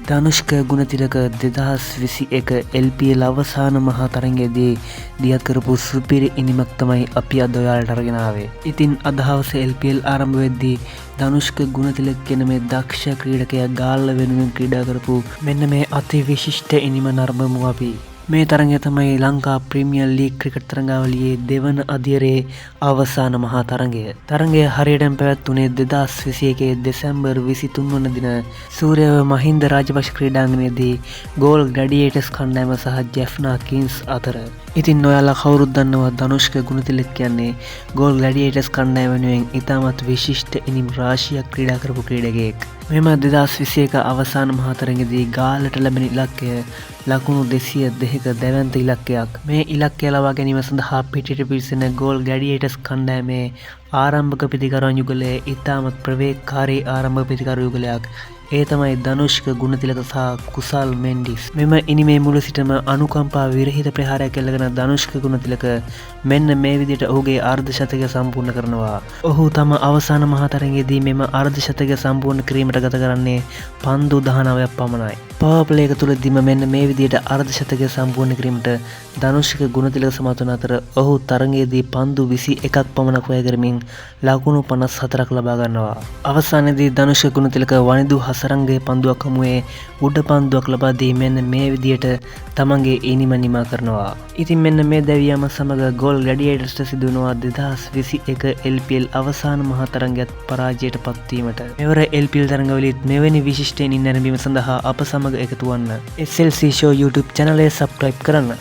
Dhanushka Gunathilaka 2021 LPL අවසාන මහා තරඟයේදී දියත් කරපු සුපිරි ඉනිමක් තමයි අපි අද ඔයාලට අරගෙන ආවේ. ඉතින් අද හවස LPL ආරම්භ වෙද්දී ධනුෂ්ක ගුණතිලක කියන මේ දක්ෂ ක්‍රීඩකයා ගාල්ල වෙනුවෙන් ක්‍රීඩා කරපු මෙන්න මේ අති විශිෂ්ට ඉනිම නරඹමු අපි. මේ තරඟය තමයි ලංකා ප්‍රීමියර් ලීග් ක්‍රිකට් තරඟාවලියේ දෙවන අදියරේ අවසාන මහා තරඟය. තරඟය හරියටම පැවැත්වුණේ 2021 දෙසැම්බර් 23 වන දින සූර්යව මහින්ද රාජපක්ෂ ක්‍රීඩාංගණයේදී ගෝල් ග්ලැඩියේටර්ස් කණ්ඩායම සහ ජෙෆ්නා කින්ස් අතර. ඉතින් ඔයාලා කවුරුත් දන්නවා ධනුෂ්ක ගුණතිලක කියන්නේ ගෝල් ග්ලැඩියේටර්ස් කණ්ඩායම වෙනුවෙන් ඉතාමත් විශිෂ්ට ඉනිම් රාශියක් ක්‍රීඩා කරපු ක්‍රීඩකයෙක්. මෙම 2021 අවසාන මහා තරඟයේදී ගාල්ලට ලැබෙන ඉලක්කය ලකුණු 202ක දැවැන්ත ඉලක්කයක්. මේ ඉලක්කය ලබා ගැනීම සඳහා පිටිට පිවිසෙන ගෝල් ග්ලැඩියේටර්ස් කණ්ඩායමේ ආරම්භක ප්‍රතිකරුවන් යුගලයේ ඉතාමත් ප්‍රවේගකාරී ආරම්භක ප්‍රතිකරු යුගලයක්. ඒ තමයි ධනුෂ්ක ගුණතිලක සහ කුසල් මෙන්ඩිස්. මෙම ඉනිමේ මුල සිටම අනුකම්පා විරහිත ප්‍රහාරයක් එල්ලගෙන ධනුෂ්ක ගුණතිලක මෙන්න මේ විදිහට ඔහුගේ අර්ධ ශතකය සම්පූර්ණ කරනවා. ඔහු තම අවසාන මහා තරඟයේදී මෙම අර්ධ ශතකය සම්පූර්ණ කිරීමට ගත කරන්නේ පන්දු 19ක් පමණයි. පවර් ප්ලේ එක තුලදීම මෙන්න මේ විදිහට අර්ධ ශතකය සම්පූර්ණ කිරීමට ධනුෂ්ක ගුණතිලක සමත් වන අතර ඔහු තරඟයේදී පන්දු 21ක් පමණක් වැය කරමින් ලකුණු 54ක් ලබා ගන්නවා. අවසානයේදී ධනුෂ්ක ගුණතිලක වනිදු හසරංගයේ පන්දුවක් හමුවේ උඩ පන්දුවක් ලබා දී මෙන්න මේ විදිහට තමන්ගේ ඉනිම නිමා කරනවා. ඉතින් මෙන්න මේ දැවියම සමග ගෝල් ග්ලැඩියේටර්ස්ට සිදු වෙනවා 2021 LPL අවසාන මහා තරඟයත් පරාජයට පත්වීමට. මෙවර LPL තරඟවලත් මෙවැනි විශිෂ්ට ඉනිම් නැරඹීම සඳහා අප සමග එකතු වන්න. SLC Show YouTube channel එක subscribe කරන්න.